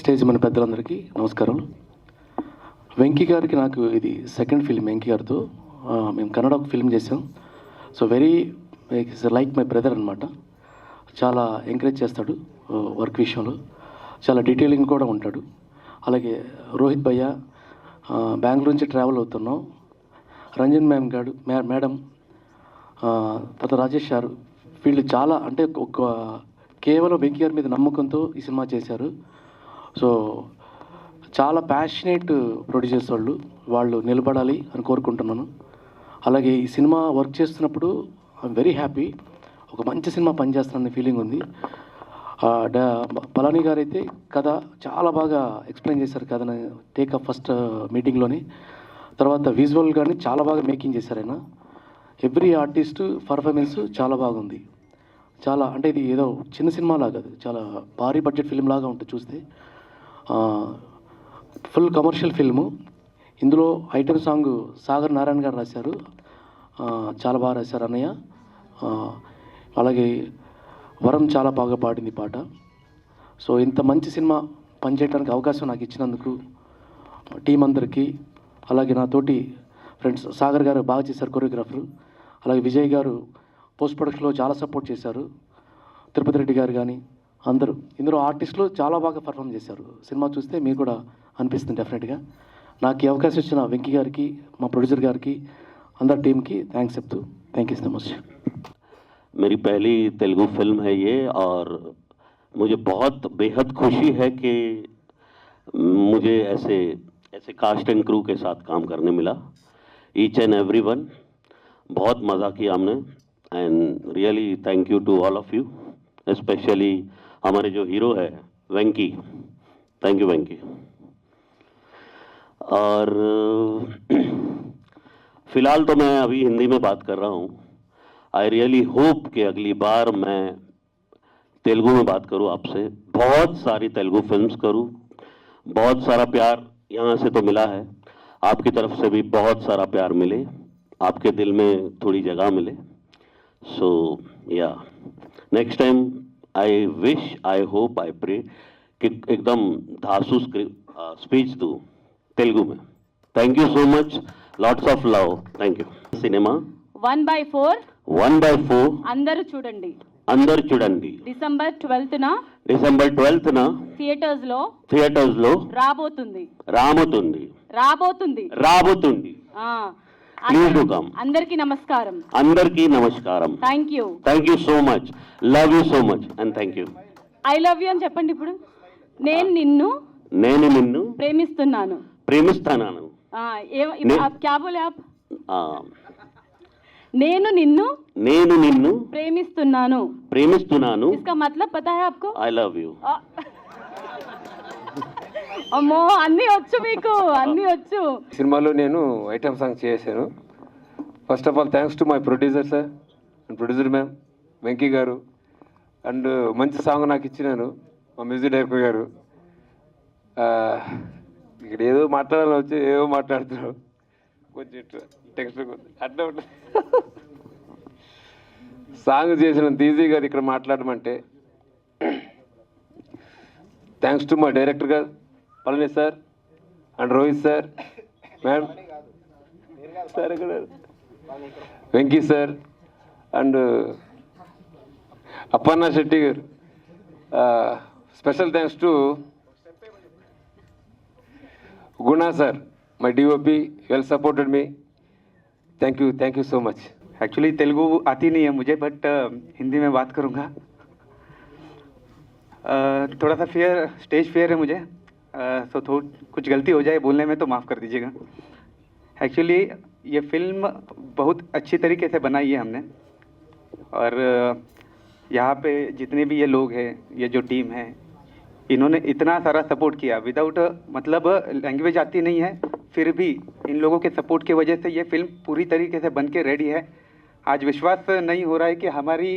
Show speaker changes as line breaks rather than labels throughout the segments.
Stage మన పెద్దలందరికీ నమస్కారం. వెంకీ గారికి నాకు ఇది సెకండ్ ఫిల్మ్. వెంకీ గారితో మేము కన్నడ ఒక ఫిల్మ్ చేసాం. So very like my brother అనమాట. చాలా ఎంకరేజ్ చేస్తాడు వర్క్ విషయంలో, చాలా డీటెయిలింగ్ కూడా ఉంటాడు. అలాగే రోహిత్ భయ్య, బెంగళూరు నుంచి ట్రావెల్ అవుతున్నాం. రంజన్ మేడం, తర్వాత రాజేష్ గారు, వీళ్ళు చాలా అంటే ఒక కేవలం వెంకీ గారి మీద నమ్మకంతో ఈ సినిమా చేశారు. సో చాలా ప్యాషనేట్ ప్రొడ్యూసర్స్ వాళ్ళు నిలబడాలి అని కోరుకుంటున్నాను. అలాగే ఈ సినిమా వర్క్ చేస్తున్నప్పుడు ఐఎమ్ వెరీ హ్యాపీ. ఒక మంచి సినిమా పనిచేస్తున్న ఫీలింగ్ ఉంది. పళని గారు అయితే కథ చాలా బాగా ఎక్స్ప్లెయిన్ చేశారు కథని టేకప్ ఫస్ట్ మీటింగ్లోని. తర్వాత విజువల్ కానీ చాలా బాగా మేకింగ్ చేశారు ఆయన. ఎవ్రీ ఆర్టిస్ట్ పర్ఫార్మెన్స్ చాలా బాగుంది. చాలా అంటే ఇది ఏదో చిన్న సినిమా లాగా, చాలా భారీ బడ్జెట్ ఫిల్మ్ లాగా ఉంటుంది చూస్తే. Full commercial film. ఇందులో ఐటెం సాంగ్ సాగర్ నారాయణ గారు రాశారు. చాలా బాగా రాశారు అన్నయ్య. అలాగే వరం చాలా బాగా పాడింది పాట. సో ఇంత మంచి సినిమా పనిచేయడానికి అవకాశం నాకు ఇచ్చినందుకు టీం అందరికీ, అలాగే నా తోటి ఫ్రెండ్స్ సాగర్ గారు బాగా చేశారు కొరియోగ్రాఫర్. అలాగే విజయ్ గారు పోస్ట్ ప్రొడక్షన్లో చాలా సపోర్ట్ చేశారు. తిరుపతి రెడ్డి గారు కానీ అందరూ, ఇందులో ఆర్టిస్టులు చాలా బాగా పర్ఫామ్ చేశారు. సినిమా చూస్తే మీకు కూడా అనిపిస్తుంది డెఫినెట్గా. నాకు ఈ అవకాశం ఇచ్చిన వెంకీ గారికి, మా ప్రొడ్యూసర్ గారికి, అందరి టీంకి థ్యాంక్స్ చెప్తూ థ్యాంక్ యూ సో మచ్.
मेरी पहली तेलुगु फिल्म है ये और मुझे बहुत बेहद खुशी है कि मुझे ऐसे कास्ट एंड क्रू के साथ काम करने मिला. ईच एंड एवरीवन बहुत मज़ा किया हमने and really thank you to all of you, specially हमारे जो हीरो है वेंकी. थैंक यू वेंकी. और फिलहाल तो मैं अभी हिंदी में बात कर रहा हूँ. आई रियली होप कि अगली बार मैं तेलुगु में बात करूँ आपसे. बहुत सारी तेलुगु फिल्म्स करूँ. बहुत सारा प्यार यहाँ से तो मिला है, आपकी तरफ से भी बहुत सारा प्यार मिले, आपके दिल में थोड़ी जगह मिले. सो या next time I wish, I hope, I pray कि एकदम धांसू स्पीच दूँ तेलुगु में. Thank you so much. Lots of love. Thank you. Cinema
1/4
1/4
అందరూ చూడండి.
అందరు చూడండి.
December 12th
December 12th
theatres లో రాబోతుంది.
Please do come.
అందరికీ నమస్కారం.
Thank you so much. Love you so much and thank you.
I love you అని చెప్పండి ఇప్పుడు. నేను నిన్ను ప్రేమిస్తున్నాను. క్యా బోలే ఆప్? నేను నిన్ను ప్రేమిస్తున్నాను. इसका मतलब पता है आपको?
I love you.
అమ్మో, అన్నీ వచ్చు మీకు, అన్నీ వచ్చు.
సినిమాలో నేను ఐటమ్ సాంగ్ చేశాను. First of all thanks to my producer sir and producer ma'am Venky గారు. అండ్ మంచి సాంగ్ నాకు ఇచ్చినాను మా మ్యూజిక్ డైరెక్టర్ గారు. ఇక్కడ ఏదో మాట్లాడాలని వచ్చి ఏదో మాట్లాడుతున్నాను, కొంచెం టెక్స్ట్ అట్లా ఉంటుంది. సాంగ్ చేసినంత ఈజీగా ఇక్కడ మాట్లాడమంటే thanks to my director garu Palani sir and Rohit sir, ma'am sir ఇక్కడ Venky sir and Appanna Shetty garu. Special thanks to Guna sir, my DOP, well supported me. Thank you so much.
Actually Telugu आती नहीं है मुझे, बट हिंदी में बात करूँगा. थोड़ा सा स्टेज फियर है मुझे, सो कुछ गलती हो जाए बोलने में तो माफ़ कर दीजिएगा. एक्चुअली ये फिल्म बहुत अच्छी तरीके से बनाई है हमने, और यहाँ पे जितने भी ये लोग हैं, ये जो टीम है, इन्होंने इतना सारा सपोर्ट किया. विदाउट मतलब लैंग्वेज आती नहीं है, फिर भी इन लोगों के सपोर्ट की वजह से ये फिल्म पूरी तरीके से बन के रेडी है. आज विश्वास नहीं हो रहा है कि हमारी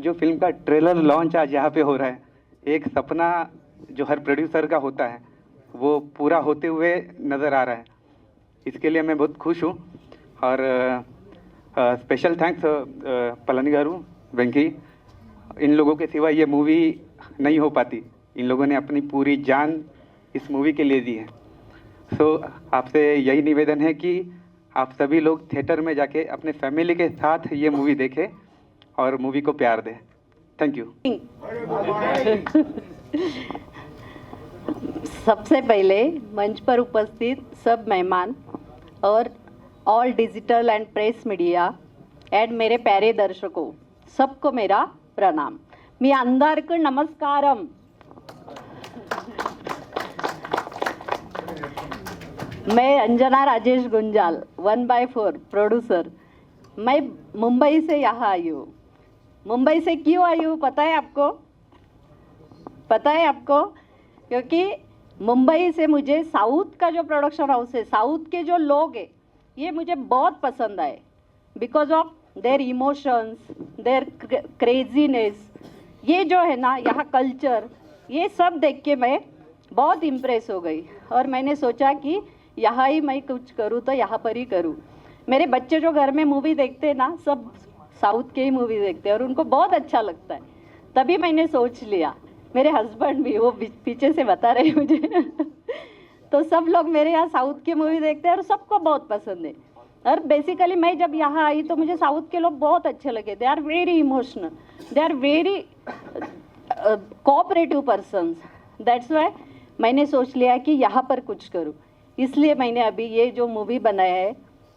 जो फिल्म का ट्रेलर लॉन्च आज यहाँ पे हो रहा है. एक सपना जो हर प्रोड्यूसर का होता है वो पूरा होते हुए नज़र आ रहा है. इसके लिए मैं बहुत खुश हूँ. और स्पेशल थैंक्स पलानी गारू, वेंकी. इन लोगों के सिवा ये मूवी नहीं हो पाती. इन लोगों ने अपनी पूरी जान इस मूवी के लिए दी है। सो आपसे यही निवेदन है कि आप सभी लोग थिएटर में जाके अपने फैमिली के साथ ये मूवी देखें और मूवी को प्यार दें। Thank you.
सबसे पहले मंच पर उपस्थित सब मेहमान और all digital and press media and मेरे प्यारे दर्शकों, सबको मेरा प्रणाम। मी अंदरकु नमस्कारम। मैं अंजना राजेश गुंजाल 1/4 प्रोड्यूसर। मैं मुंबई से यहाँ आई हूँ। मुंबई से क्यों आई हूँ पता है आपको? पता है आपको? क्योंकि मुंबई से मुझे साउथ का जो प्रोडक्शन हाउस है, साउथ के जो लोग हैं, ये मुझे बहुत पसंद आए because of their emotions, their craziness. ये जो है ना यहाँ कल्चर, ये सब देख के मैं बहुत इम्प्रेस हो गई और मैंने सोचा कि यहाँ ही मैं कुछ करूँ तो यहाँ पर ही करूँ। मेरे बच्चे जो घर में मूवी देखते हैं ना, सब साउथ के ही मूवी देखते हैं और उनको बहुत अच्छा लगता है। तभी मैंने सोच लिया, मेरे हस्बैंड भी वो पीछे से बता रहे मुझे तो सब लोग मेरे यहाँ साउथ की मूवी देखते हैं और सबको बहुत पसंद है। और बेसिकली मैं जब यहाँ आई तो मुझे साउथ के लोग बहुत अच्छे लगे। They are very emotional, they are very cooperative persons. That's why मैंने सोच लिया कि यहाँ पर कुछ करूँ। इसलिए मैंने अभी ये जो मूवी बनाया है,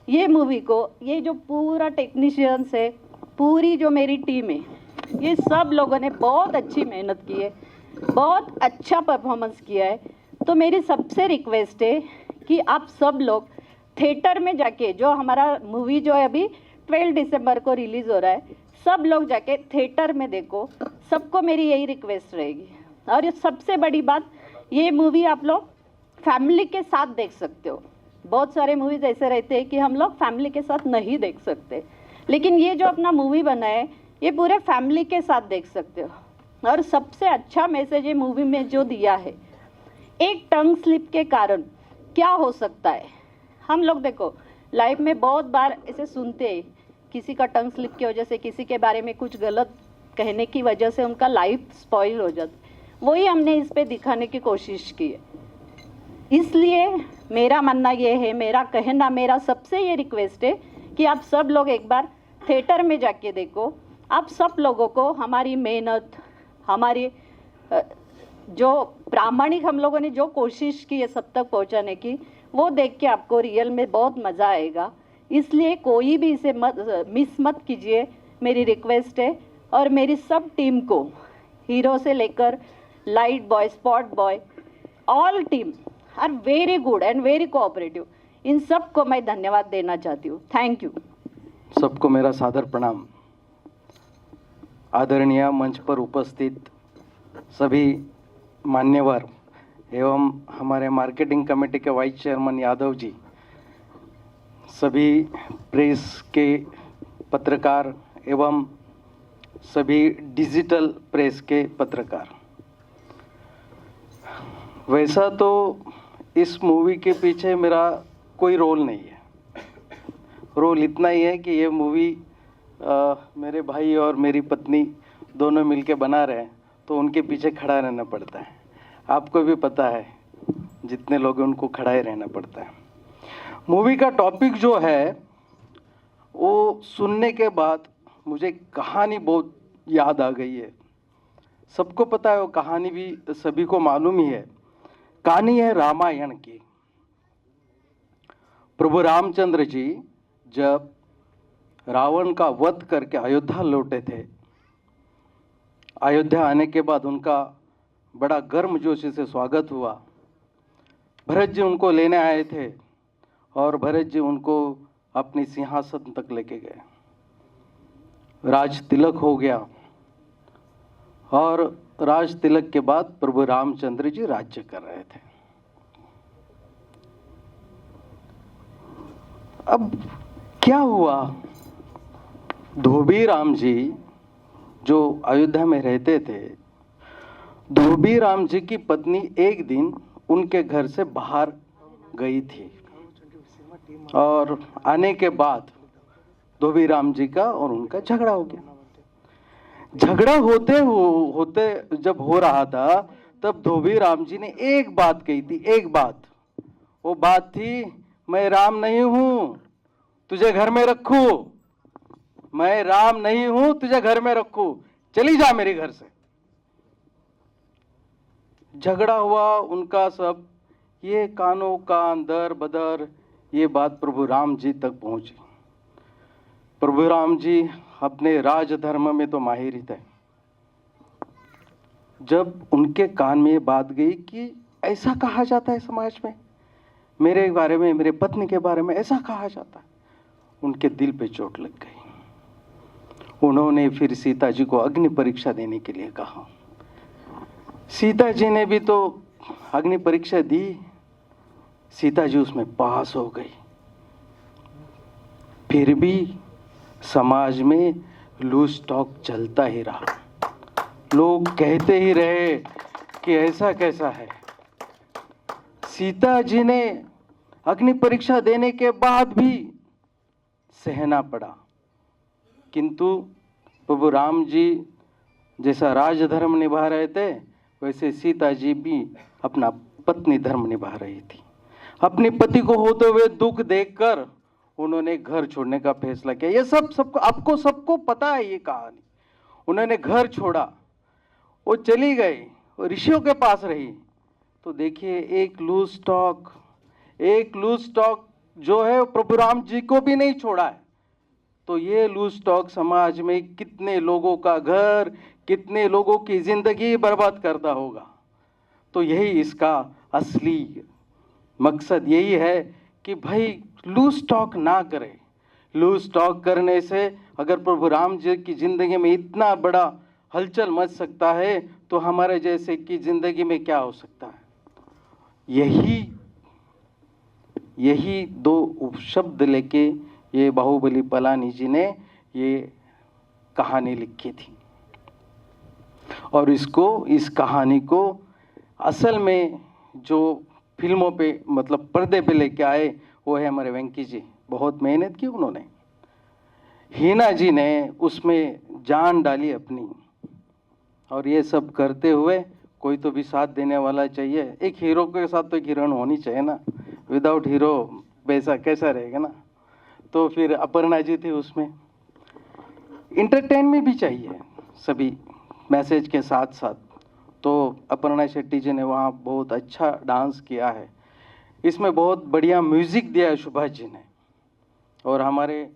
ये मूवी को, ये जो पूरा टेक्नीशियंस है, पूरी जो मेरी टीम है, ये सब लोगों ने बहुत अच्छी मेहनत की है, बहुत अच्छा परफॉर्मेंस किया है। तो मेरी सबसे रिक्वेस्ट है कि आप सब लोग थिएटर में जाके, जो हमारा मूवी जो है अभी 12 दिसंबर को रिलीज़ हो रहा है, सब लोग जाके थिएटर में देखो। सबको मेरी यही रिक्वेस्ट रहेगी। और ये सबसे बड़ी बात, ये मूवी आप लोग फैमिली के साथ देख सकते हो। बहुत सारे मूवीज़ ऐसे रहते हैं कि हम लोग फैमिली के साथ नहीं देख सकते, लेकिन ये जो अपना मूवी बना है, ये पूरे फैमिली के साथ देख सकते हो। और सबसे अच्छा मैसेज ये मूवी में जो दिया है, एक टंग स्लिप के कारण क्या हो सकता है। हम लोग देखो लाइफ में बहुत बार ऐसे सुनते हैं, किसी का टंग स्लिप की वजह से, किसी के बारे में कुछ गलत कहने की वजह से उनका लाइफ स्पॉइल हो जाता है। वही हमने इस पे दिखाने की कोशिश की है। इसलिए मेरा मानना ये है, मेरा कहना, मेरा सबसे ये रिक्वेस्ट है कि आप सब लोग एक बार थिएटर में जाके देखो। आप सब लोगों को हमारी मेहनत, हमारी जो प्रामाणिक हम लोगों ने जो कोशिश की है सब तक पहुंचाने की, वो देख के आपको रियल में बहुत मज़ा आएगा। इसलिए कोई भी इसे मिस मत कीजिए, मेरी रिक्वेस्ट है। और मेरी सब टीम को, हीरो से लेकर light boy, spot boy, all team are very good and very cooperative. इन सब को मैं धन्यवाद देना चाहती हूँ। Thank you.
सबको मेरा सादर प्रणाम। आदरणीय मंच पर उपस्थित सभी मान्यवर एवं हमारे मार्केटिंग कमेटी के वाइस चेयरमैन यादव जी, सभी प्रेस के पत्रकार एवं सभी डिजिटल प्रेस के पत्रकार। वैसा तो इस मूवी के पीछे मेरा कोई रोल नहीं है। रोल इतना ही है कि ये मूवी मेरे भाई और मेरी पत्नी दोनों मिलके बना रहे हैं, तो उनके पीछे खड़ा रहना पड़ता है। आपको भी पता है, जितने लोग हैं उनको खड़ा ही रहना पड़ता है। मूवी का टॉपिक जो है वो सुनने के बाद मुझे कहानी बहुत याद आ गई है। सबको पता है, वो कहानी भी सभी को मालूम ही है। कहानी है रामायण की। प्रभु रामचंद्र जी जब रावण का वध करके अयोध्या लौटे थे, अयोध्या आने के बाद उनका बड़ा गर्मजोशी से स्वागत हुआ। भरत जी उनको लेने आए थे और भरत जी उनको अपनी सिंहासन तक लेके गए। राज तिलक हो गया और राज तिलक के बाद प्रभु रामचंद्र जी राज्य कर रहे थे। अब क्या हुआ, धोबी राम जी जो अयोध्या में रहते थे, धोबी राम जी की पत्नी एक दिन उनके घर से बाहर गई थी और आने के बाद धोबी राम जी का और उनका झगड़ा हो गया। झगड़ा होते जब हो रहा था
तब धोबी राम जी ने एक बात कही थी, एक बात। वो बात थी, मैं राम नहीं हूं तुझे घर में रखूं, मैं राम नहीं हूं तुझे घर में रखूं, चली जा मेरे घर से। झगड़ा हुआ उनका सब, ये कानों कान दर बदर ये बात प्रभु राम जी तक पहुंची। प्रभु राम जी अपने राजधर्म में तो माहिर ही थे। जब उनके कान में ये बात गई कि ऐसा कहा जाता है समाज में, मेरे बारे में, मेरे पत्नी के बारे में ऐसा कहा जाता है, उनके दिल पे चोट लग गई। उन्होंने फिर सीता जी को अग्नि परीक्षा देने के लिए कहा। सीता जी ने भी तो अग्नि परीक्षा दी, सीता जी उसमें पास हो गई। फिर भी समाज में लूज टॉक चलता ही रहा, लोग कहते ही रहे कि ऐसा कैसा है। सीता जी ने अग्नि परीक्षा देने के बाद भी सहना पड़ा, किंतु प्रभु राम जी जैसा राजधर्म निभा रहे थे, वैसे सीता जी भी अपना पत्नी धर्म निभा रही थी। अपने पति को होते हुए दुख देखकर उन्होंने घर छोड़ने का फैसला किया। ये सबको आपको सबको पता है ये कहानी। उन्होंने घर छोड़ा, वो चली गई, वो ऋषियों के पास रही। तो देखिए एक लूज टॉक जो है प्रभु राम जी को भी नहीं छोड़ा है। तो ये लूज टॉक समाज में कितने लोगों का घर, कितने लोगों की जिंदगी बर्बाद करता होगा। तो यही इसका असली मकसद यही है कि भाई लूज टॉक ना करें। लूज टॉक करने से अगर प्रभु राम जी की जिंदगी में इतना बड़ा हलचल मच सकता है, तो हमारे जैसे की जिंदगी में क्या हो सकता है। यही दो उपशब्द लेके ये बाहुबली पलानी जी ने ये कहानी लिखी थी। और इस कहानी को असल में जो फिल्मों पे मतलब पर्दे पे लेके आए वो है हमारे वेंकी जी। बहुत मेहनत की उन्होंने। हीना जी ने उसमें जान डाली अपनी। और ये सब करते हुए कोई तो भी साथ देने वाला चाहिए। एक हीरो के साथ तो एक हीरोइन होनी चाहिए ना। विदाउट हीरो वैसा कैसा रहेगा ना। तो फिर अपर्णा जी थी उसमें। इंटरटेनमेंट भी चाहिए सभी मैसेज के साथ साथ। तो अपर्णा शेट्टी जी ने वहाँ बहुत अच्छा डांस किया है। इसमें बहुत बढ़िया म्यूज़िक दिया है सुभाष जी ने। और हमारे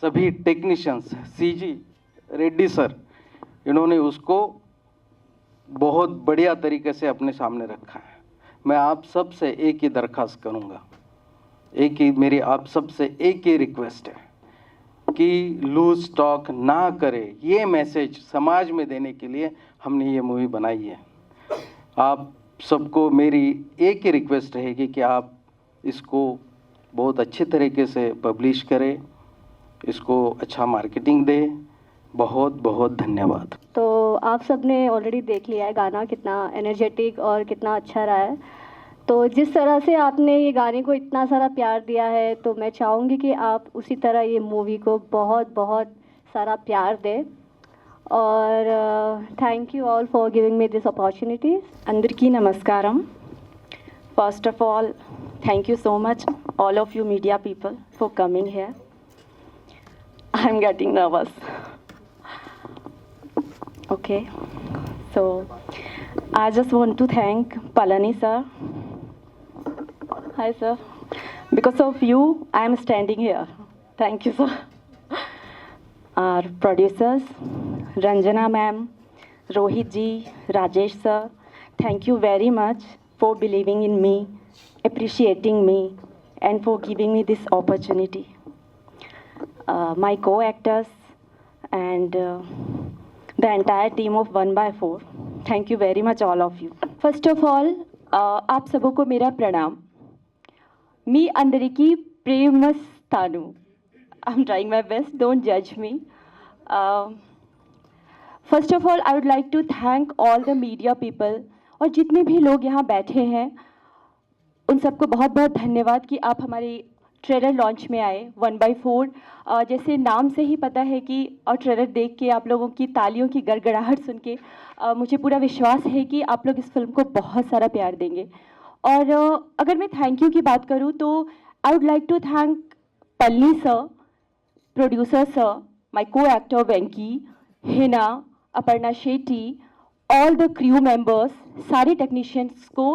सभी टेक्नीशियंस सीजी रेड्डी सर, इन्होंने उसको बहुत बढ़िया तरीके से अपने सामने रखा है। मैं आप सब से एक ही दरख्वास्त करूँगा, मेरी आप सब से एक ही रिक्वेस्ट है कि लूज टॉक ना करें। ये मैसेज समाज में देने के लिए हमने ये मूवी बनाई है। आप सबको मेरी एक ही रिक्वेस्ट रहेगी कि आप इसको बहुत अच्छे तरीके से पब्लिश करें, इसको अच्छा मार्केटिंग दें। बहुत बहुत धन्यवाद।
तो आप सब ने ऑलरेडी देख लिया है गाना कितना एनर्जेटिक और कितना अच्छा रहा है। तो जिस तरह से आपने ये गाने को इतना सारा प्यार दिया है, तो मैं चाहूँगी कि आप उसी तरह ये मूवी को बहुत बहुत सारा प्यार दें। और thank you all for giving me this opportunity.
అందరికీ నమస్కారం. First of all, thank you so much all of you media people for coming here. I'm getting nervous. Okay, so I just want to thank Palani sir. Hi sir. Because of you, I am standing here. Thank you sir. Our producers, Ranjana ma'am, Rohit ji, Rajesh sir, thank you very much for believing in me, appreciating me, and for giving me this opportunity. My co-actors and the entire team of 1/4, thank you very much all of you.
First of all आप सबों को मेरा प्रणाम. మీ అందరికీ ప్రేమస్తాను. I'm trying my best, don't judge me. First of all, I would like to thank all the media people और जितने भी लोग यहाँ बैठे हैं, उन सबको बहुत बहुत धन्यवाद कि आप हमारी
ट्रेलर लॉन्च में आए 1/4। जैसे नाम से ही पता है कि और ट्रेलर देख के आप लोगों की तालियों की गड़गड़ाहट सुन के मुझे पूरा विश्वास है कि आप लोग इस फिल्म को बहुत सारा प्यार देंगे। और अगर मैं थैंक यू की बात करूँ तो I would like to thank Palli sir, producer sir, my co-actor Venky, Hina, Aparna Shetty, all the crew members, सारे टेक्नीशियंस को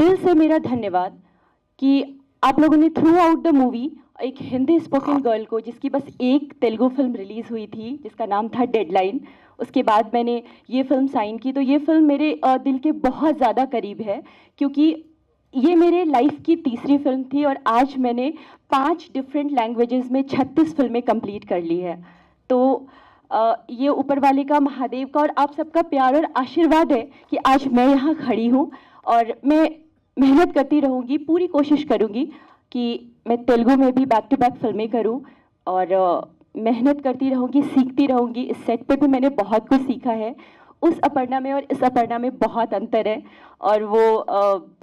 दिल से मेरा धन्यवाद कि आप लोगों ने थ्रू आउट द मूवी एक हिंदी स्पोकन गर्ल को, जिसकी बस एक तेलुगु फिल्म रिलीज़ हुई थी जिसका नाम था डेडलाइन, उसके बाद मैंने ये फिल्म साइन की, तो ये फिल्म मेरे दिल के बहुत ज़्यादा करीब है क्योंकि ये मेरे लाइफ की तीसरी फिल्म थी और आज मैंने 5 डिफरेंट लैंग्वेजेस में 36 फिल्में कंप्लीट कर ली है। तो ये ऊपर वाले का, महादेव का और आप सबका प्यार और आशीर्वाद है कि आज मैं यहाँ खड़ी हूँ और मैं मेहनत करती रहूँगी, पूरी कोशिश करूँगी कि मैं तेलुगु में भी बैक टू बैक फिल्में करूँ और मेहनत करती रहूँगी, सीखती रहूँगी। इस सेट पे भी मैंने बहुत कुछ सीखा है। उस अपर्णा में और इस अपर्णा में बहुत अंतर है और वो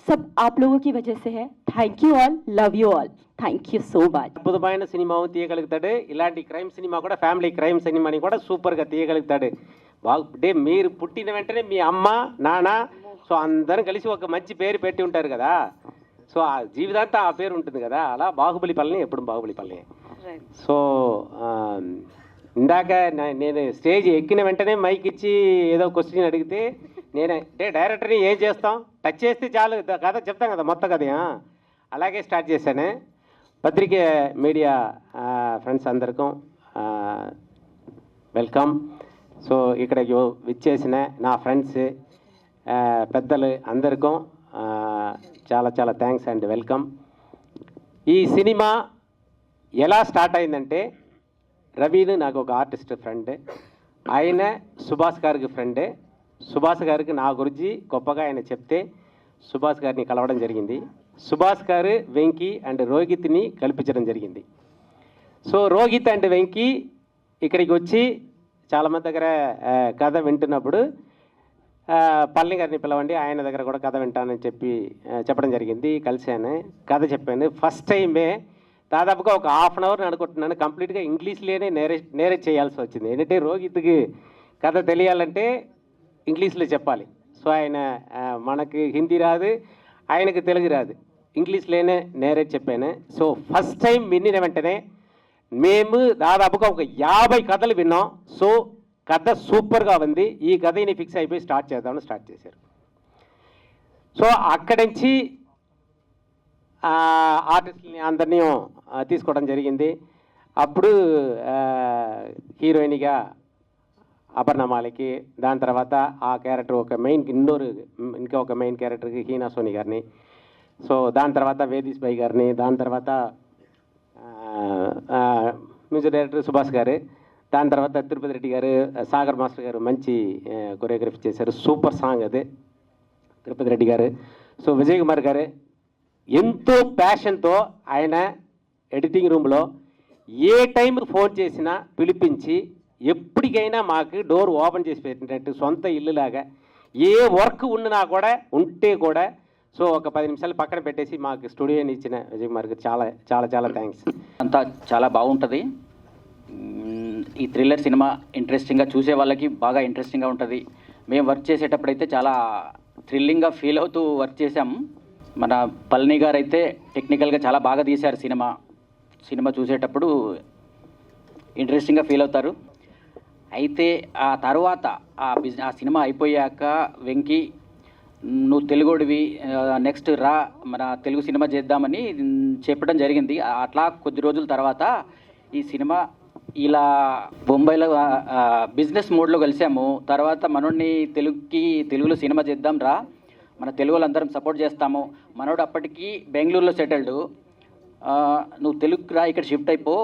सब आप लोगों की वजह से है। Thank you all, love you all, thank you so much.
అద్భుతమైన సినిమా తీయగలుగుతాడు. ఇలాంటి క్రైమ్ సినిమా కూడా, ఫ్యామిలీ క్రైమ్ సినిమాని కూడా సూపర్గా తీయగలుగుతాడు. అంటే మీరు పుట్టిన వెంటనే మీ అమ్మ నాన్న సో అందరం కలిసి ఒక మంచి పేరు పెట్టి ఉంటారు కదా, సో ఆ జీవితాంతా ఆ పేరు ఉంటుంది కదా, అలా బాహుబలి పల్ని ఎప్పుడు బాహుబలి పల్ని. సో ఇందాక నేను స్టేజ్ ఎక్కిన వెంటనే మైక్ ఇచ్చి ఏదో క్వశ్చన్ అడిగితే నేను అంటే డైరెక్టర్ని ఏం చేస్తాం, టచ్ చేస్తే చాలు కథ చెప్తాం కదా మొత్తం కథ, అలాగే స్టార్ట్ చేశాను. పత్రిక మీడియా ఫ్రెండ్స్ అందరికీ వెల్కమ్. సో ఇక్కడ విచ్చేసిన నా ఫ్రెండ్స్ పెద్దలు అందరికీ చాలా చాలా థ్యాంక్స్ అండ్ వెల్కమ్. ఈ సినిమా ఎలా స్టార్ట్ అయిందంటే, రవీను నాకు ఒక ఆర్టిస్ట్ ఫ్రెండ్, ఆయన సుభాష్ గారికి ఫ్రెండే. సుభాష్ గారికి నా గురించి గొప్పగా ఆయన చెప్తే సుభాష్ గారిని కలవడం జరిగింది. సుభాష్ గారు వెంకీ అండ్ రోహిత్ని కల్పించడం జరిగింది. సో రోహిత్ అండ్ వెంకీ ఇక్కడికి వచ్చి చాలామంది దగ్గర కథ వింటున్నప్పుడు పల్లి గారిని పిలవండి, ఆయన దగ్గర కూడా కథ వింటానని చెప్పడం జరిగింది. కలిశాను, కథ చెప్పాను. ఫస్ట్ టైమే దాదాపుగా ఒక హాఫ్ అన్ అవర్ అనుకుంటున్నాను, కంప్లీట్గా ఇంగ్లీష్లోనే నేరేట్ చేయాల్సి వచ్చింది. ఏంటంటే రోహిత్కి కథ తెలియాలంటే ఇంగ్లీష్లో చెప్పాలి. సో ఆయన మనకి హిందీ రాదు, ఆయనకు తెలుగు రాదు, ఇంగ్లీష్లోనే నేరేట్ చెప్పాను. సో ఫస్ట్ టైం వినిన వెంటనే మేము దాదాపుగా ఒక 50 కథలు విన్నాం. సో కథ సూపర్గా ఉంది, ఈ కథని ఫిక్స్ అయిపోయి స్టార్ట్ చేద్దామని స్టార్ట్ చేశారు. సో అక్కడి నుంచి ఆర్టిస్ట్ని అందరినీ తీసుకోవడం జరిగింది. అప్పుడు హీరోయిన్గా అపర్ణమాలకి, దాని తర్వాత ఆ క్యారెక్టర్ ఒక మెయిన్ ఇంకా ఒక మెయిన్ క్యారెక్టర్కి హీనా సోని గారిని, సో దాని తర్వాత వేదీష్ భాయ్ గారిని, దాని తర్వాత మ్యూజిక్ డైరెక్టర్ సుభాష్ గారు, దాని తర్వాత తిరుపతి రెడ్డి గారు, సాగర్ మాస్టర్ గారు మంచి కొరియోగ్రఫీ చేశారు, సూపర్ సాంగ్ అది తిరుపతి రెడ్డి గారు. సో విజయ్ కుమార్ గారు ఎంతో ప్యాషన్తో ఆయన ఎడిటింగ్ రూమ్లో ఏ టైంకి ఫోన్ చేసినా పిలిపించి ఎప్పటికైనా మాకు డోర్ ఓపెన్ చేసి పెట్టినట్టు సొంత ఇల్లులాగా, ఏ వర్క్ ఉన్నా కూడా ఉంటే కూడా సో ఒక 10 నిమిషాలు పక్కన పెట్టేసి మాకు స్టూడియోని ఇచ్చిన విజయ్ కుమార్ గారు చాలా చాలా చాలా థ్యాంక్స్.
అంతా చాలా బాగుంటుంది. ఈ థ్రిల్లర్ సినిమా ఇంట్రెస్టింగ్గా చూసే వాళ్ళకి బాగా ఇంట్రెస్టింగ్గా ఉంటుంది. మేము వర్క్ చేసేటప్పుడు అయితే చాలా థ్రిల్లింగ్గా ఫీల్ అవుతూ వర్క్ చేసాం. మన పళని గారు అయితే టెక్నికల్గా చాలా బాగా తీశారు. సినిమా చూసేటప్పుడు ఇంట్రెస్టింగ్గా ఫీల్ అవుతారు. అయితే ఆ తర్వాత ఆ సినిమా అయిపోయాక వెంకీ, నువ్వు తెలుగుడివి, నెక్స్ట్ రా మన తెలుగు సినిమా చేద్దామని చెప్పడం జరిగింది. అట్లా కొద్ది రోజుల తర్వాత ఈ సినిమా ఇలా బొంబాయిలో బిజినెస్ మోడ్లో కలిసాము. తర్వాత మనోడిని తెలుగులో సినిమా చేద్దాం రా, మన తెలుగు వాళ్ళందరం సపోర్ట్ చేస్తాము. మనోడు అప్పటికి బెంగళూరులో సెటిల్డ్, నువ్వు తెలుగు రా, ఇక్కడ షిఫ్ట్ అయిపో,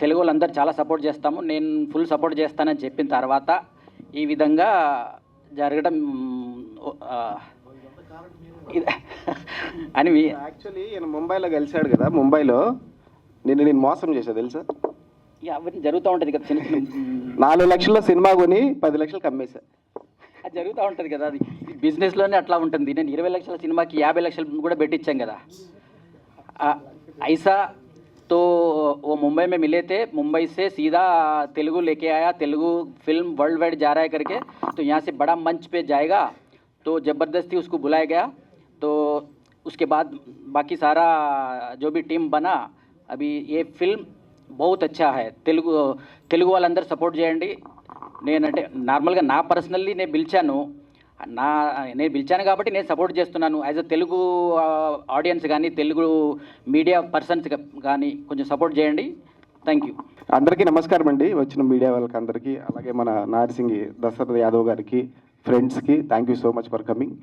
తెలుగు వాళ్ళందరూ చాలా సపోర్ట్ చేస్తాము, నేను ఫుల్ సపోర్ట్ చేస్తానని చెప్పిన తర్వాత ఈ విధంగా జరగడం అని.
యాక్చువల్లీ నేను ముంబైలో కలిశాడు కదా, ముంబైలో నేను మోసం చేశా తెలుసా.
అవన్నీ జరుగుతూ ఉంటుంది కదా, చిన్న
4 లక్షల సినిమా కొని 10 లక్షలు కమ్మేశా.
అది జరుగుతూ ఉంటుంది కదా, అది బిజినెస్లోనే అట్లా ఉంటుంది. నేను 20 లక్షల సినిమాకి 50 లక్షలు కూడా పెట్టించాం కదా. ऐसा तो वो मुंबई में मिले थे, मुंबई से सीधा तेलुगु लेके आया, तेलुगु फिल्म वर्ल्ड वाइड जा रहा है करके, तो यहाँ से बड़ा मंच पे जाएगा, तो ज़बरदस्ती उसको बुलाया गया। तो उसके बाद बाकी सारा जो भी टीम बना, अभी ये फिल्म बहुत अच्छा है। తెలుగు వాళ్ళందరూ సపోర్ట్ చేయండి. నేనంటే నార్మల్గా నా పర్సనల్లీ నేను పిలిచాను కాబట్టి నేను సపోర్ట్ చేస్తున్నాను. యాజ్ అ తెలుగు ఆడియన్స్ కానీ తెలుగు మీడియా పర్సన్స్ కానీ కొంచెం సపోర్ట్ చేయండి. Thank you.
అందరికీ నమస్కారం అండి, వచ్చిన మీడియా వాళ్ళకి అందరికీ, అలాగే మన నార్సింగి దశరథ యాదవ్ గారికి, ఫ్రెండ్స్కి thank you so much for coming.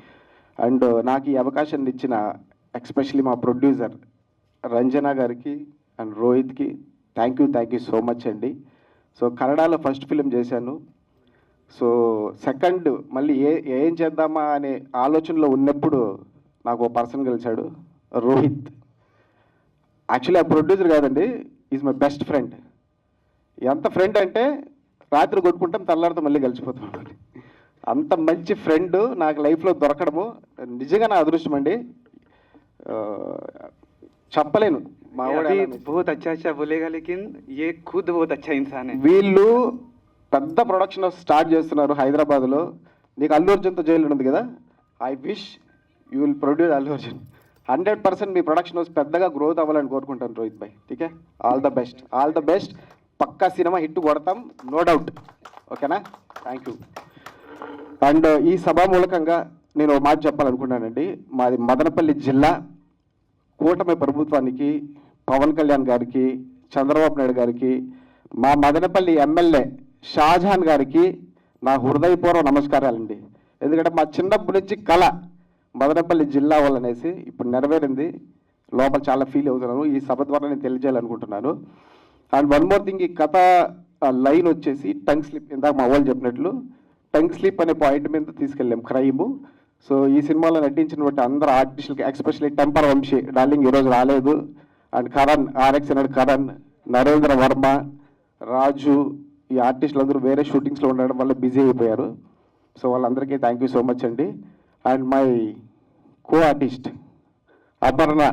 And నాకు ఈ అవకాశాన్ని ఇచ్చిన ఎస్పెషలీ మా ప్రొడ్యూసర్ రంజన గారికి అండ్ రోహిత్కి థ్యాంక్ యూ సో మచ్ అండి. సో కన్నడలో ఫస్ట్ ఫిలిం చేశాను. సో సెకండ్ మళ్ళీ ఏం చేద్దామా అనే ఆలోచనలో ఉన్నప్పుడు నాకు ఒక పర్సన్ కలిశాడు, రోహిత్. యాక్చువల్లీ ఆ ప్రొడ్యూసర్ కాదండి, ఈజ్ మై బెస్ట్ ఫ్రెండ్. ఎంత ఫ్రెండ్ అంటే రాత్రి కొట్టుకుంటాం, తెల్లారితో మళ్ళీ కలిసిపోతాం. అంత మంచి ఫ్రెండ్ నాకు లైఫ్లో దొరకడము నిజంగా నా అదృష్టం అండి. చెప్పలేను. మా
बहुत अच्छा बोलेगा, लेकिन ये खुद बहुत अच्छा इंसान है.
వీళ్ళు పెద్ద ప్రొడక్షన్ స్టార్ట్ చేస్తున్నారు హైదరాబాద్లో. నీకు అల్లు అర్జున్తో జైలు ఉంది కదా, I wish you will produce Allu Arjun. 100% మీ ప్రొడక్షన్ హౌస్ పెద్దగా గ్రోత్ అవ్వాలని కోరుకుంటాను రోహిత్ భాయ్. ఠీకే, ఆల్ ద బెస్ట్. పక్కా సినిమా హిట్ కొడతాం, నో డౌట్. ఓకేనా? Thank you. అండ్ ఈ సభా మూలకంగా నేను ఒక మాట చెప్పాలనుకున్నానండి. మాది మదనపల్లి జిల్లా. కూటమి ప్రభుత్వానికి, పవన్ కళ్యాణ్ గారికి, చంద్రబాబు నాయుడు గారికి, మా మదనపల్లి ఎమ్మెల్యే షాజహాన్ గారికి నా హృదయపూర్వక నమస్కారాలండి. ఎందుకంటే మా చిన్నప్పటి నుంచి కళ మదనపల్లి జిల్లా వాళ్ళనేసి ఇప్పుడు నెరవేరింది. లోపల చాలా ఫీల్ అవుతున్నాను. ఈ సభ ద్వారా నేను తెలియజేయాలనుకుంటున్నాను. అండ్ వన్ మోర్ థింగ్, ఈ కథ లైన్ వచ్చేసి టంగ్ స్లిప్. ఇందాక మా వాళ్ళు చెప్పినట్లు టంగ్ స్లిప్ అనే పాయింట్ మీద తీసుకెళ్ళాం, క్రైమ్. సో ఈ సినిమాలో నటించినటువంటి అందరు ఆర్టిస్టులకి, ఎస్పెషల్లీ టెంపర్ వంశీ డార్లింగ్ ఈరోజు రాలేదు, అండ్ కరణ్ ఆర్ఎక్స్ అన్నాడు, కరణ్, నరేంద్ర వర్మ, రాజు, ఈ ఆర్టిస్టులు వేరే షూటింగ్స్లో ఉండడం వల్ల బిజీ అయిపోయారు. సో వాళ్ళందరికీ థ్యాంక్ యూ సో మచ్ అండి. And my co artist Aparna,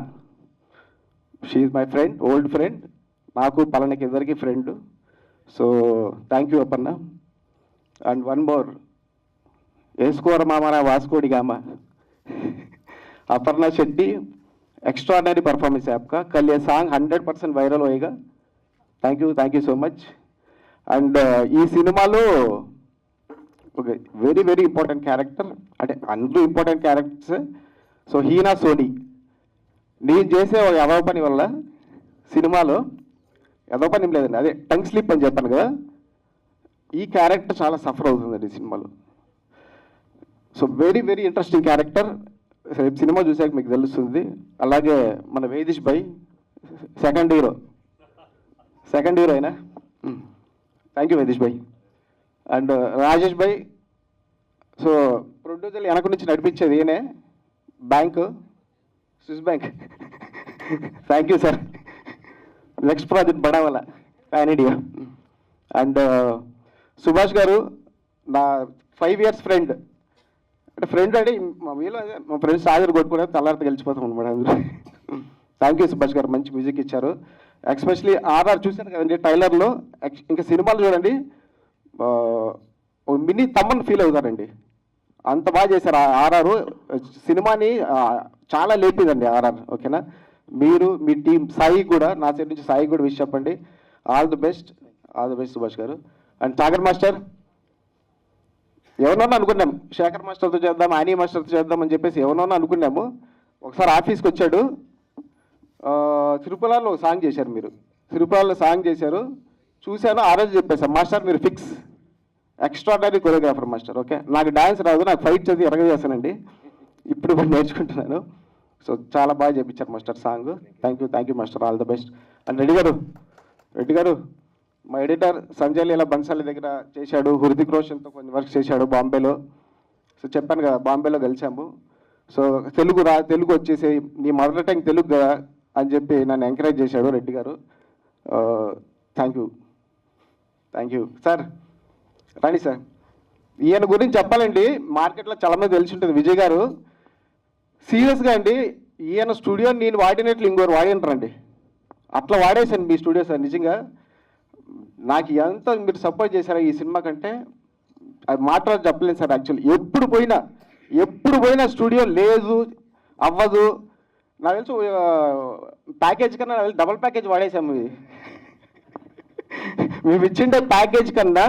she's my friend, old friend. నాకు పలానికి ఇద్దరికి friend. So thank you Aparna. And one more, వేసుకోర మామరా Vasco da Gama, Aparna Shetty, extraordinary performance है आपका. कल ये सॉन्ग 100% वायरल होएगा. Thank you so much. And ఈ సినిమాలో ఒక వెరీ వెరీ ఇంపార్టెంట్ క్యారెక్టర్, అంటే అందరూ important characters. So Heena Soni, నేను చేసే ఒక ఎదవ పని వల్ల సినిమాలో, ఎదవ పని ఏం లేదండి, అదే టంగ్ స్లిప్ అని చెప్పాను కదా, ఈ క్యారెక్టర్ చాలా సఫర్ అవుతుందండి ఈ సినిమాలో. So very very interesting character. రేపు సినిమా చూసాక మీకు తెలుస్తుంది. అలాగే మన వేదిష్ భాయ్ సెకండ్ హీరో అయినా, thank you Vedish bhai. And Rajesh bhai, so ప్రొడ్యూసర్లు వెనక నుంచి నడిపించేది ఈయనే, bank, Swiss bank. Thank you sir. Next project బడావాల pan India. And Subhash garu నా 5 years ఫ్రెండ్. అంటే ఫ్రెండ్ అంటే మా వీళ్ళు అదే మా ఫ్రెండ్స్ సాగర్ కొట్టుకునే తెల్లారితో గెలిచిపోతాం అనమాట అందరూ. థ్యాంక్ యూ సుభాష్ గారు, మంచి మ్యూజిక్ ఇచ్చారు. ఎస్పెషలీ ఆర్ఆర్ చూశాను కదండి ట్రైలర్లో. ఇంకా సినిమాలు చూడండి, మినీ తమ్మని ఫీల్ అవుతారండి, అంత బాగా చేశారు ఆర్ఆర్. సినిమాని చాలా లేపిందండి ఆర్ఆర్. ఓకేనా? మీరు మీ టీం సాయి కూడా, నా సైడ్ నుంచి సాయి కూడా విష్ చెప్పండి. ఆల్ ది బెస్ట్ సుభాష్ గారు. అండ్ సాగర్ మాస్టర్, ఎవరినన్నా అనుకున్నాం శేఖర్ మాస్టర్తో చేద్దాం, ఆనీ మాస్టర్తో చేద్దాం అని చెప్పేసి ఎవరినన్నా అనుకున్నాము. ఒకసారి ఆఫీస్కి వచ్చాడు, తిరుపతిలో సాంగ్ చేశారు, మీరు తిరుపతిలో సాంగ్ చేశారు, చూశాను. ఆ రోజు చెప్పేసాం, మాస్టర్ మీరు fix, extraordinary choreographer master. Okay, నాకు డ్యాన్స్ రాదు, నాకు ఫైట్ చదివి ఎరగజేస్తానండి, ఇప్పుడు నేర్చుకుంటున్నాను. సో చాలా బాగా చేయించారు master song. Thank you master, all the best. And Reddy గారు మా ఎడిటర్ సంజయ్ లీలా బన్సాలి దగ్గర చేశాడు, హృతిక్ రోషన్తో కొన్ని వర్క్ చేశాడు బాంబేలో. సో చెప్పాను కదా, బాంబేలో కలిసాము. సో తెలుగు వచ్చేసి నీ మదర్ టంగ్ తెలుగు కదా అని చెప్పి నన్ను ఎంకరేజ్ చేశాడు రెడ్డి గారు. Thank you sir. రండి సార్. ఈయన గురించి చెప్పాలండి, మార్కెట్లో చాలా మంది తెలిసి ఉంటుంది. విజయ్ గారు సీరియస్గా అండి, ఈయన స్టూడియో నేను వాడినట్లు ఇంకోరు వాడినరండి, అట్లా వాడేసాను మీ స్టూడియో సార్. నిజంగా నాకు ఎంత మీరు సపోర్ట్ చేశారా ఈ సినిమా కంటే అది మాట్లాడి చెప్పలేదు సార్. యాక్చువల్లీ ఎప్పుడు పోయినా స్టూడియో లేదు అవ్వదు. నాకు తెలుసు ప్యాకేజ్ కన్నా డబుల్ ప్యాకేజ్ వాడేసాము. మేము ఇచ్చిండే ప్యాకేజ్ కన్నా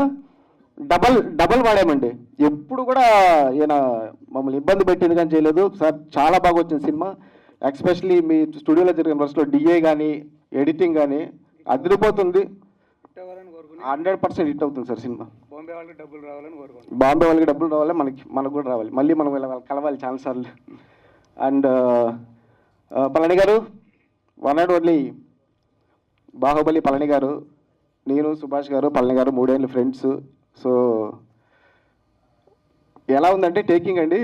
డబల్ వాడామండి. ఎప్పుడు కూడా ఈయన మమ్మల్ని ఇబ్బంది పెట్టింది కానీ చేయలేదు సార్. చాలా బాగా వచ్చింది సినిమా. ఎస్పెషలీ మీ స్టూడియోలో జరిగిన వర్షంలో డిఏ కానీ ఎడిటింగ్ కానీ అదిరిపోతుంది. 100% హిట్ అవుతుంది సార్ సినిమా.
బాంబే వాళ్ళకి డబ్బులు రావాలని కోరుకుంటున్నాను.
బాంబే వాళ్ళకి డబ్బులు రావాలి, మనకు కూడా రావాలి. మళ్ళీ మనం కలవాలి చాలా సార్లు. అండ్ పళని గారు, one and only Baahubali Palani గారు, నేను సుభాష్ గారు పళని గారు 3 ఏళ్ళు ఫ్రెండ్స్. సో ఎలా ఉందంటే టేకింగ్ అండి,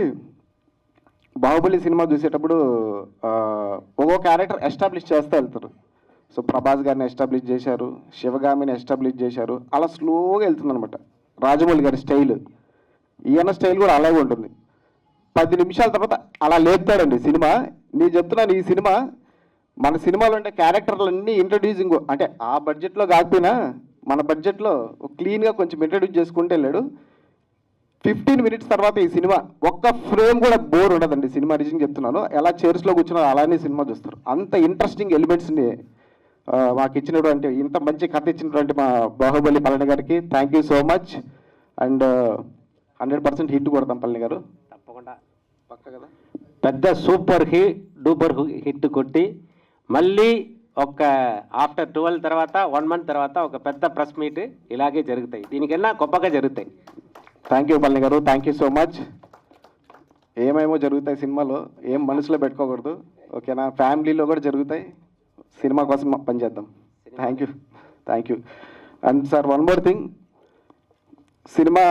బాహుబలి సినిమా చూసేటప్పుడు ఒక్కో క్యారెక్టర్ ఎస్టాబ్లిష్ చేస్తూ వెళ్తారు. సో ప్రభాస్ గారిని ఎస్టాబ్లిష్ చేశారు, శివగామిని ఎస్టాబ్లిష్ చేశారు. అలా స్లోగా వెళ్తుందనమాట రాజమౌళి గారి స్టైల్. ఈయన స్టైల్ కూడా అలాగే ఉంటుంది. 10 నిమిషాల తర్వాత అలా లేపుతాడండి సినిమా. నేను చెప్తున్నాను, ఈ సినిమా మన సినిమాలో ఉండే క్యారెక్టర్లన్నీ ఇంట్రడ్యూసింగ్ అంటే ఆ బడ్జెట్లో కాకపోయినా మన బడ్జెట్లో క్లీన్గా కొంచెం ఇంట్రడ్యూస్ చేసుకుంటూ వెళ్ళాడు. 15 మినిట్స్ తర్వాత ఈ సినిమా ఒక్క ఫ్రేమ్ కూడా బోర్ ఉండదండి సినిమా. నిజంగా చెప్తున్నాను, ఎలా చైర్స్లో కూర్చున్నా అలానే సినిమా చూస్తారు. అంత ఇంట్రెస్టింగ్ ఎలిమెంట్స్ని మాకు ఇచ్చినటువంటి, ఇంత మంచి కథ ఇచ్చినటువంటి మా బాహుబలి పళని గారికి thank you so much. And 100% hit కొడతాం పళని గారు
తప్పకుండా.
పక్క కదా,
పెద్ద సూపర్ డూపర్ హిట్ కొట్టి మళ్ళీ ఒక ఆఫ్టర్ 12 తర్వాత 1 మంత్ తర్వాత ఒక పెద్ద ప్రెస్ మీట్ ఇలాగే జరుగుతాయి. దీనికన్నా గొప్పగా జరుగుతాయి.
థ్యాంక్ యూ పళని గారు, థ్యాంక్ యూ సో మచ్. ఏమేమో జరుగుతాయి సినిమాలో, ఏం మనసులో పెట్టుకోకూడదు, ఓకేనా? ఫ్యామిలీలో కూడా జరుగుతాయి. సినిమా కోసం పనిచేద్దాం. Thank you. And sir one more thing, cinema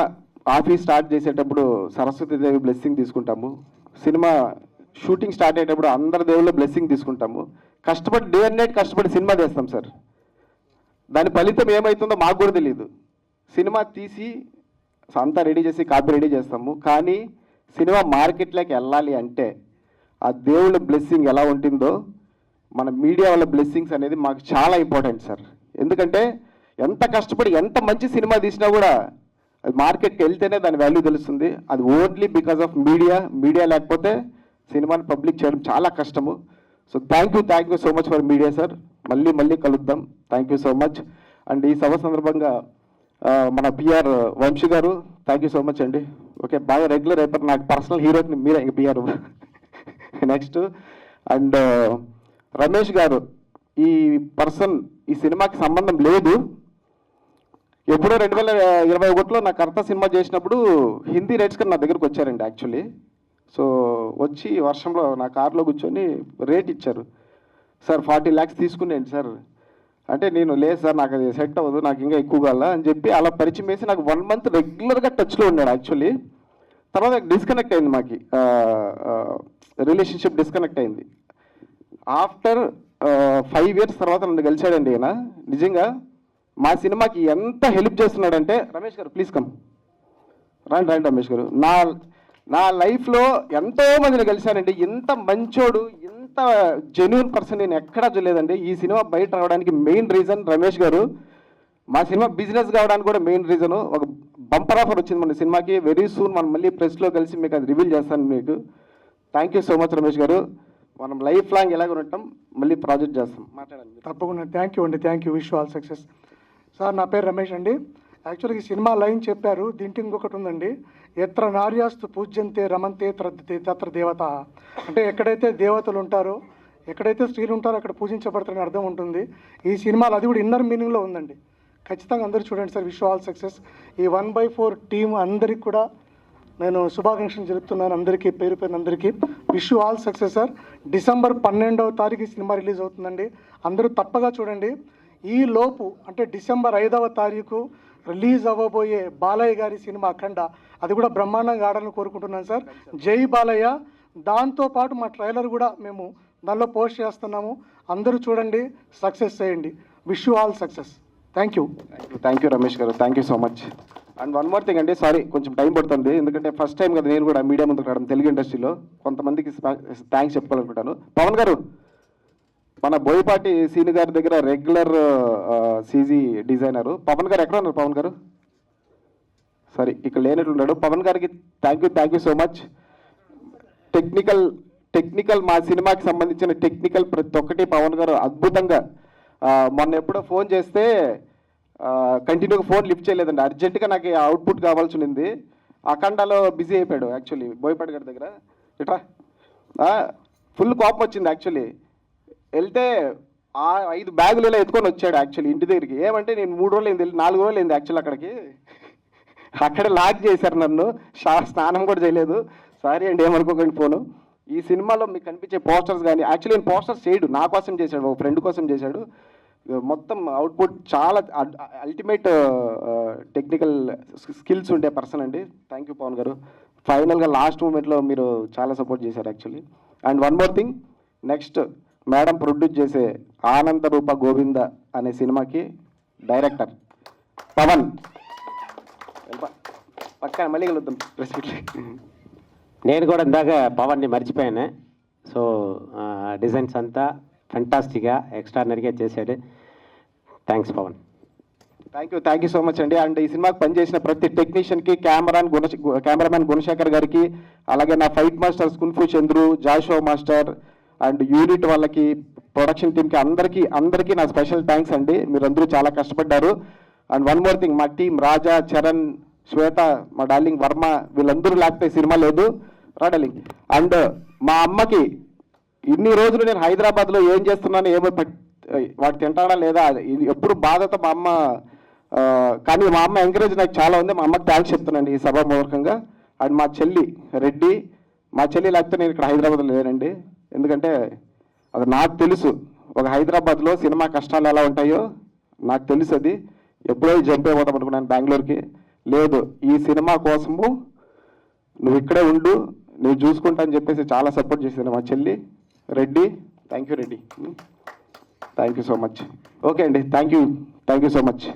office start చేసేటప్పుడు సరస్వతీదేవి బ్లెస్సింగ్ తీసుకుంటాము. సినిమా షూటింగ్ స్టార్ట్ అయ్యేటప్పుడు అందరి దేవుళ్ళ బ్లెస్సింగ్ తీసుకుంటాము. కష్టపడి డే అండ్ నైట్ కష్టపడి సినిమా చేస్తాం సార్. దాని ఫలితం ఏమవుతుందో మాకు కూడా తెలియదు. సినిమా తీసి అంతా రెడీ చేసి కాపీ రెడీ చేస్తాము. కానీ సినిమా మార్కెట్లోకి వెళ్ళాలి అంటే ఆ దేవుళ్ళ బ్లెస్సింగ్ ఎలా ఉంటుందో మన మీడియా వాళ్ళ బ్లెస్సింగ్స్ అనేది మాకు చాలా ఇంపార్టెంట్ సార్. ఎందుకంటే ఎంత కష్టపడి ఎంత మంచి సినిమా తీసినా కూడా అది మార్కెట్కి వెళ్తేనే దాని వాల్యూ తెలుస్తుంది. అది ఓన్లీ బికాస్ ఆఫ్ మీడియా లేకపోతే సినిమాని పబ్లిక్ చేయడం చాలా కష్టము. So thank you so much for media sir. మళ్ళీ కలుద్దాం. Thank you so much. And ఈ సభ సందర్భంగా మన పిఆర్ వంశీ గారు థ్యాంక్ యూ సో మచ్ అండి. ఓకే, బాగా రెగ్యులర్ అయిపోయారు. నాకు పర్సనల్ హీరోకి మీరే ఇంక పిఆర్. నెక్స్ట్ అండ్ రమేష్ గారు, ఈ పర్సన్ ఈ సినిమాకి సంబంధం లేదు. ఎప్పుడో 2021లో నా కర్త సినిమా చేసినప్పుడు హిందీ రేట్స్ కన్నా నా దగ్గరకు వచ్చారండి యాక్చువల్లీ. సో వచ్చి వర్షంలో నా కార్లో కూర్చొని రేట్ ఇచ్చారు. సార్ 40 lakhs తీసుకునేయండి సార్ అంటే, నేను లేదు సార్ నాకు అది సెట్ అవ్వదు, నాకు ఇంకా ఎక్కువ కావాలా అని చెప్పి అలా పరిచయం వేసి నాకు 1 month రెగ్యులర్గా టచ్లో ఉన్నాడు యాక్చువల్లీ. తర్వాత డిస్కనెక్ట్ అయింది, మాకి రిలేషన్షిప్ డిస్కనెక్ట్ అయింది. ఆఫ్టర్ 5 years తర్వాత నన్ను కలిశాడండి ఈయన. నిజంగా మా సినిమాకి ఎంత హెల్ప్ చేస్తున్నాడంటే, రమేష్ గారు ప్లీజ్ కమ్, రండి రమేష్ గారు. నా లైఫ్లో ఎంతో మందిని కలిశానండి. ఇంత మంచోడు, ఇంత జెన్యూన్ పర్సన్ నేను ఎక్కడా చూడలేదండి. ఈ సినిమా బయట రావడానికి మెయిన్ రీజన్ రమేష్ గారు. మా సినిమా బిజినెస్ కావడానికి కూడా మెయిన్ రీజను. ఒక బంపర్ ఆఫర్ వచ్చింది మన సినిమాకి. వెరీ సూన్ మనం మళ్ళీ ప్రెస్లో కలిసి మీకు అది రివీల్ చేస్తాను మీకు. Thank you so much Ramesh గారు. మనం లైఫ్ లాంగ్ ఎలాగ ఉంటాం, మళ్ళీ ప్రాజెక్ట్ చేస్తాం. మాట్లాడండి.
తప్పకుండా. థ్యాంక్ యూ అండి, thank you. Wish all success. Sir నా పేరు రమేష్ అండి. యాక్చువల్గా ఈ సినిమా లైన్ చెప్పారు, దీంట్లో ఇంకొకటి ఉందండి. ఎత్ర నార్యాస్తు పూజ్యంతే రమంతే తత్ర దేవత. అంటే ఎక్కడైతే దేవతలు ఉంటారో, ఎక్కడైతే స్త్రీలు ఉంటారో అక్కడ పూజించబడతారని అర్థం ఉంటుంది. ఈ సినిమాలో అది కూడా ఇన్నర్ మీనింగ్లో ఉందండి. ఖచ్చితంగా అందరూ చూడండి సార్. Wish all success. ఈ 1/4 టీమ్ అందరికి కూడా నేను శుభాకాంక్షలు జరుపుతున్నాను. అందరికీ పేరు అందరికీ wish all success sir. December 12వ తారీఖు సినిమా రిలీజ్ అవుతుందండి. అందరూ తప్పగా చూడండి. ఈ లోపు అంటే December 5వ తారీఖు రిలీజ్ అవ్వబోయే బాలయ్య గారి సినిమా అఖండ, అది కూడా బ్రహ్మాండంగా ఆడాలని కోరుకుంటున్నాను సార్. జై బాలయ్య. దాంతోపాటు మా ట్రైలర్ కూడా మేము దానిలో పోస్ట్ చేస్తున్నాము. అందరూ చూడండి, సక్సెస్ చేయండి. Wish you all success. Thank you.
Thank you Ramesh garu. Thank you so much. And one more thing అండి, సారీ కొంచెం టైం పడుతుంది, ఎందుకంటే ఫస్ట్ టైం కదా నేను కూడా మీడియా ముందుకు రావడం తెలుగు ఇండస్ట్రీలో. కొంతమందికి థ్యాంక్స్ చెప్పుకోవాలనుకుంటాను. పవన్ గారు, మన బోయపాటి సీని గారి దగ్గర రెగ్యులర్ సీజీ డిజైనరు పవన్ గారు ఎక్కడ ఉన్నారు? పవన్ గారు సారీ ఇక్కడ లేనట్లున్నాడు. పవన్ గారికి thank you so much. Technical మా సినిమాకి సంబంధించిన టెక్నికల్ ప్రతి ఒక్కటి పవన్ గారు అద్భుతంగా. మొన్న ఎప్పుడో ఫోన్ చేస్తే కంటిన్యూగా ఫోన్ లిఫ్ట్ చేయలేదండి. అర్జెంటుగా నాకు అవుట్పుట్ కావాల్సి ఉంది. అఖండాలో బిజీ అయిపోయాడు యాక్చువల్లీ బోయపాటి గారి దగ్గర. ఇట్రా ఫుల్ కోపం వచ్చింది యాక్చువల్లీ. వెళ్తే 5 బ్యాగులు ఇలా ఎత్తుకొని వచ్చాడు యాక్చువల్లీ ఇంటి దగ్గరికి. ఏమంటే నేను 3 రోజులు అయింది, 4 రోజులు అయింది యాక్చువల్లీ అక్కడికి. అక్కడ లాక్ చేశారు నన్ను, స్నానం కూడా చేయలేదు. సారీ అండి, ఏమనుకోకండి ఫోను. ఈ సినిమాలో మీకు కనిపించే పోస్టర్స్ కానీ, యాక్చువల్లీ నేను పోస్టర్స్ చేయడు, నా కోసం చేశాడు, ఒక ఫ్రెండ్ కోసం చేశాడు. మొత్తం అవుట్పుట్ చాలా అల్టిమేట్ టెక్నికల్ స్కిల్స్ ఉండే పర్సన్ అండి. థ్యాంక్ యూ పవన్ గారు. ఫైనల్గా లాస్ట్ మూమెంట్లో మీరు చాలా సపోర్ట్ చేశారు actually. And one more thing, next madam produce చేసే ఆనంద రూప గోవింద అనే సినిమాకి డైరెక్టర్ పవన్. పక్కన మళ్ళీ కలుద్దాం ప్రెస్ మీట్లో.
నేను కూడా ఇందాక పవన్ని మర్చిపోయాను. సో డిజైన్స్ అంతా ఫెంటాస్టిక్గా ఎక్స్ట్రాడినరీగా చేశాడు. Thanks Pawan.
Thank you so much అండి. అండ్ ఈ సినిమాకి పనిచేసిన ప్రతి టెక్నీషియన్కి, కెమెరామ్యాన్ గుణశేఖర్ గారికి, అలాగే నా fight masters kung fu Chandru, జాషో master and unit వాళ్ళకి, ప్రొడక్షన్ టీమ్కి అందరికీ నా స్పెషల్ థ్యాంక్స్ అండి. మీరందరూ చాలా కష్టపడ్డారు. అండ్ వన్ మోర్ థింగ్, మా టీం రాజా, చరణ్, శ్వేత, మా డార్లింగ్ వర్మ, వీళ్ళందరూ లేకపోతే సినిమా లేదు. రా డార్లింగ్. అండ్ మా అమ్మకి ఇన్ని రోజులు నేను హైదరాబాద్లో ఏం చేస్తున్నాను, వాడు తింటాడా లేదా, ఇది ఎప్పుడు బాధతో మా అమ్మ, కానీ మా అమ్మ ఎంకరేజ్ నాకు చాలా ఉంది. మా అమ్మకి థ్యాంక్స్ చెప్తున్నాను ఈ సభామూలకంగా. అండ్ మా చెల్లి రెడ్డి, మా చెల్లి లేకపోతే నేను ఇక్కడ హైదరాబాద్లో లేనండి. ఎందుకంటే అది నాకు తెలుసు, ఒక హైదరాబాద్లో సినిమా కష్టాలు ఎలా ఉంటాయో నాకు తెలుసు. అది ఎప్పుడో జంప్ అయిపోతాం అనుకున్నాను బెంగళూరుకి. లేదు, ఈ సినిమా కోసము నువ్వు ఇక్కడే ఉండు, నేను చూసుకుంటా అని చెప్పేసి చాలా సపోర్ట్ చేసింది మా చెల్లి Reddy. Thank you Reddy, thank you so much. Okay అండి, థ్యాంక్ యూ సో మచ్.